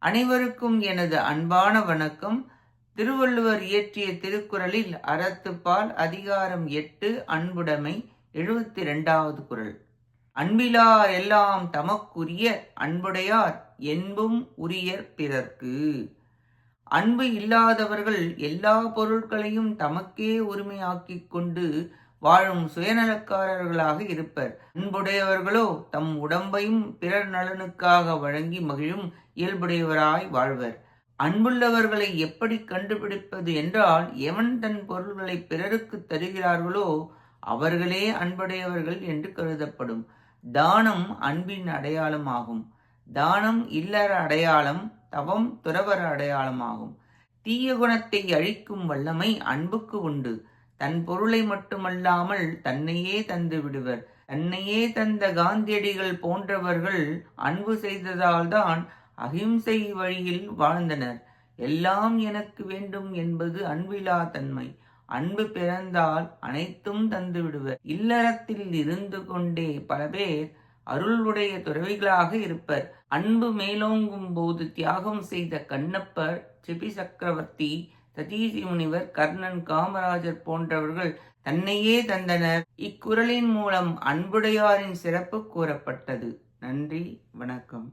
அனைவருக்கும் எனது அன்பான வணக்கம். திருவள்ளுவர் இயற்றிய திருக்குறளில் அறத்துப்பால் அதிகாரம் 8 அன்புடைமை 72வது குறள். அன்பிலார் எல்லாம் தமக்குரிய அன்புடையார் என்பும் உரியர் பிறர்க்கு. அன்பு இல்லாதவர்கள் எல்லா பொருட்களையும் தமக்கே உரிமையாக்கிக் கொண்டு வாழும் சுயநலக்காரர்களாக இருப்பர். அன்புடையவர்களோ தம் உடம்பையும் பிறர் நலனுக்காக வழங்கி மகிழும் இயல்புடையவராய் வாழ்வர். அன்புள்ளவர்களை எப்படி கண்டுபிடிப்பது என்றால், எவன் தன் பொருள்களை பிறருக்கு தருகிறார்களோ அவர்களே அன்புடையவர்கள் என்று கருதப்படும். தானம் அன்பின் அடையாளமாகும். தானம் இல்லற அடையாளம், தவம் துறவற அடையாளமாகும். தீய குணத்தை அழிக்கும் வல்லமை அன்புக்கு உண்டு. தன் பொருளை மட்டுமல்லாமல் தன்னையே தந்து விடுவர். தன்னையே தந்த காந்தியடிகள் போன்றவர்கள் அன்பு செய்ததால்தான் அகிம்சை வழியில் வாழ்ந்தனர். எல்லாம் எனக்கு வேண்டும் என்பது அன்பிலா தன்மை. அன்பு பிறந்தால் அனைத்தும் தந்து விடுவர். இல்லறத்தில் இருந்து கொண்டே பல பேர் அருளுடைய துறவிகளாக இருப்பர். அன்பு மேலோங்கும் போது தியாகம் செய்த கண்ணப்பர், சிபி சக்கரவர்த்தி, சதீசி முனிவர், கர்ணன், காமராஜர் போன்றவர்கள் தன்னையே தந்தனர். இக்குறளின் மூலம் அன்புடையாரின் சிறப்பு கூறப்பட்டது. நன்றி, வணக்கம்.